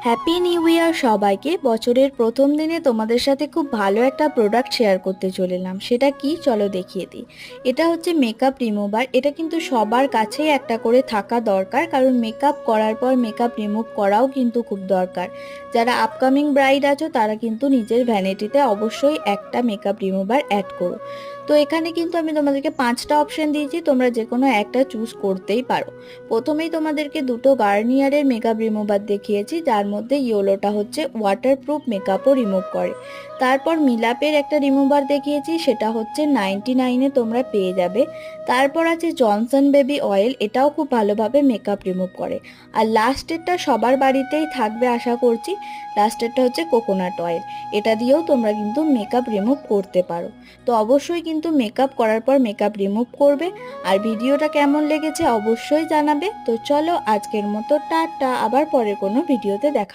Happy new year সবাইকে। বছরের প্রথম দিনে তোমাদের সাথে খুব ভালো একটা প্রোডাক্ট শেয়ার করতে চলেলাম। সেটা কি, চলো দেখিয়ে দিই। এটা হচ্ছে মেকআপ রিমুভার। এটা কিন্তু সবার কাছেই একটা করে থাকা দরকার, কারণ মেকআপ করার পর মেকআপ রিমুভ করাও কিন্তু খুব দরকার। যারা আপকামিং ব্রাইড আছো তারা কিন্তু নিজের ভ্যানিটিতে অবশ্যই একটা মেকআপ রিমুভার অ্যাড করো। তো এখানে কিন্তু আমি তোমাদেরকে 5টা অপশন দিয়েছি, তোমরা যে কোনো একটা চুজ করতেই পারো। প্রথমেই তোমাদেরকে দুটো গার্নিয়ারের মেকআপ রিমুভার দেখিয়েছি, যার মধ্যে ইয়েলোটা হচ্ছে ওয়াটারপ্রুফ মেকআপও রিমুভ করে। তারপর মিলাপের একটা রিমুভার দেখিয়েছি, সেটা হচ্ছে 99-এ তোমরা পেয়ে যাবে। তারপর আছে জনসন বেবি অয়েল, এটাও খুব ভালোভাবে মেকআপ রিমুভ করে। আর লাস্টেরটা সবার বাড়িতেই থাকবে আশা করছি, লাস্টেরটা হচ্ছে কোকোনাট অয়েল। এটা দিয়েও তোমরা কিন্তু মেকআপ রিমুভ করতে পারো। তো অবশ্যই কিন্তু মেকআপ করার পর মেকআপ রিমুভ করবে। আর ভিডিওটা কেমন লেগেছে অবশ্যই জানাবে। তো চলো আজকের মতো টাটা, আবার পরে কোনো ভিডিওতে দেখা